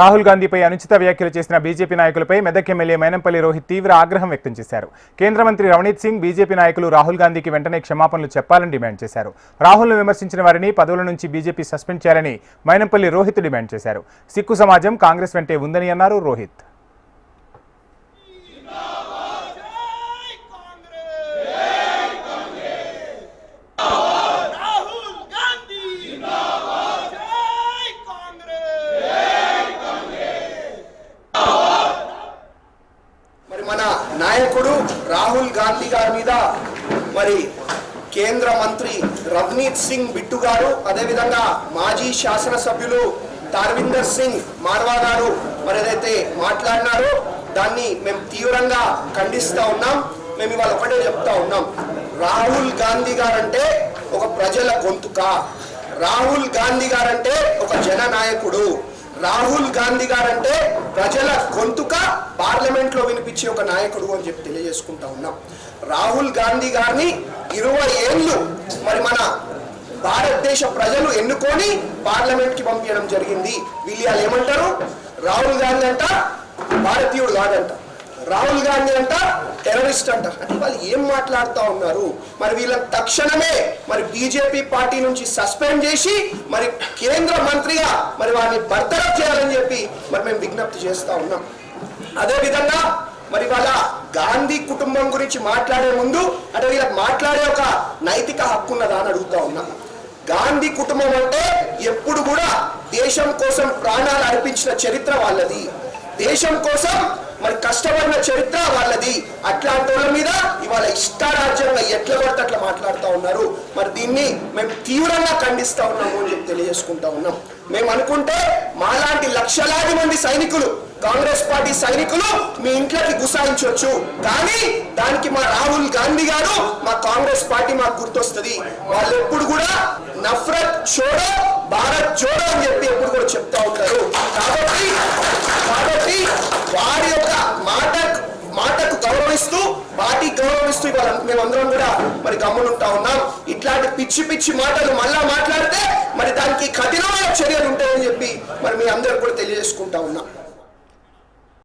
రాహుల్ గాంధీపై అనుచిత వ్యాఖ్యలు చేసిన బీజేపీ నాయకులపై మెదక్ ఎమ్మెల్యే మైనంపల్లి రోహిత్ తీవ్ర ఆగ్రహం వ్యక్తం చేశారు. కేంద్ర మంత్రి రవనీత్ సింగ్ బీజేపీ నాయకులు రాహుల్ గాంధీకి వెంటనే క్షమాపణలు చెప్పాలని డిమాండ్ చేశారు. రాహుల్ను విమర్శించిన వారిని పదవుల నుంచి బీజేపీ సస్పెండ్ చేయాలని మైనంపల్లి రోహిత్ డిమాండ్ చేశారు. సిక్కు సమాజం కాంగ్రెస్ వెంటే ఉందని అన్నారు రోహిత్. నాయకుడు రాహుల్ గాంధీ గారి మీద మరి కేంద్ర మంత్రి రవనీత్ సింగ్ బిట్టు గారు, అదేవిధంగా మాజీ శాసనసభ్యులు తార్విందర్ సింగ్ మార్వా గారు మరి ఏదైతే మాట్లాడినారో దాన్ని మేము తీవ్రంగా ఖండిస్తూ ఉన్నాం. మేము ఇవాళ ఒకటే చెప్తా ఉన్నాం, రాహుల్ గాంధీ గారంటే ఒక ప్రజల గొంతుక, రాహుల్ గాంధీ గారంటే ఒక జననాయకుడు, రాహుల్ గాంధీ గారంటే ప్రజల గొంతుక, పార్లమెంట్ లో వినిపించే ఒక నాయకుడు అని చెప్పి తెలియజేసుకుంటా ఉన్నాం. రాహుల్ గాంధీ గారిని 20 ఏళ్ళు మరి మన భారతదేశ ప్రజలు ఎన్నుకొని పార్లమెంట్ కి పంపించడం జరిగింది. వీళ్ళు ఏమంటారు, రాహుల్ గాంధీ అంట భారతీయుడు కాదంట, రాహుల్ గాంధీ అంట టెర్రరిస్ట్ అంట. అంటే వాళ్ళు ఏం మాట్లాడుతూ ఉన్నారు? మరి వీళ్ళని తక్షణమే మరి బీజేపీ పార్టీ నుంచి సస్పెండ్ చేసి మరి కేంద్ర మంత్రిగా మరి వారిని బర్తరఫ్ చేయాలని చెప్పి మరి మేము విజ్ఞప్తి చేస్తూ ఉన్నాం. అదేవిధంగా మరి వాళ్ళ గాంధీ కుటుంబం గురించి మాట్లాడే ముందు అంటే వీళ్ళకి మాట్లాడే ఒక నైతిక హక్కు ఉన్నదా అని అడుగుతా ఉన్నా. గాంధీ కుటుంబం అంటే ఎప్పుడు కూడా దేశం కోసం ప్రాణాలు అర్పించిన చరిత్ర వాళ్ళది, దేశం కోసం మరి కష్టపడిన చరిత్ర వాళ్ళది. అట్లాంటి వాళ్ళ మీద ఇవాళ ఇష్టారాజ్యంగా ఎట్లా పడితే అట్లా మాట్లాడుతూ ఉన్నారు. మరి దీన్ని మేము తీవ్రంగా ఖండిస్తూ ఉన్నాము అని చెప్పి తెలియజేసుకుంటా ఉన్నాం. మేము అనుకుంటే మాలాంటి లక్షలాది మంది సైనికులు, కాంగ్రెస్ పార్టీ సైనికులు మీ ఇంట్లోకి గుసాయించవచ్చు, కానీ దానికి మా రాహుల్ గాంధీ గారు, మా కాంగ్రెస్ పార్టీ మాకు గుర్తొస్తుంది. వాళ్ళు ఎప్పుడు కూడా నఫరత్ చోడో భారత్ జోడో అని చెప్పి ఎప్పుడు కూడా చెప్తా ఉంటారు. కాబట్టి వారి యొక్క మాటకు గౌరవిస్తూ, పార్టీ గౌరవిస్తూ ఇవాళ మేమందరం కూడా మరి గమ్మునుంటా ఉన్నాం. ఇట్లాంటి పిచ్చి మాటలు మళ్ళా మాట్లాడితే మరి దానికి కఠినమైన చర్యలు ఉంటాయని చెప్పి మరి మీ అందరూ కూడా తెలియజేసుకుంటా ఉన్నాం.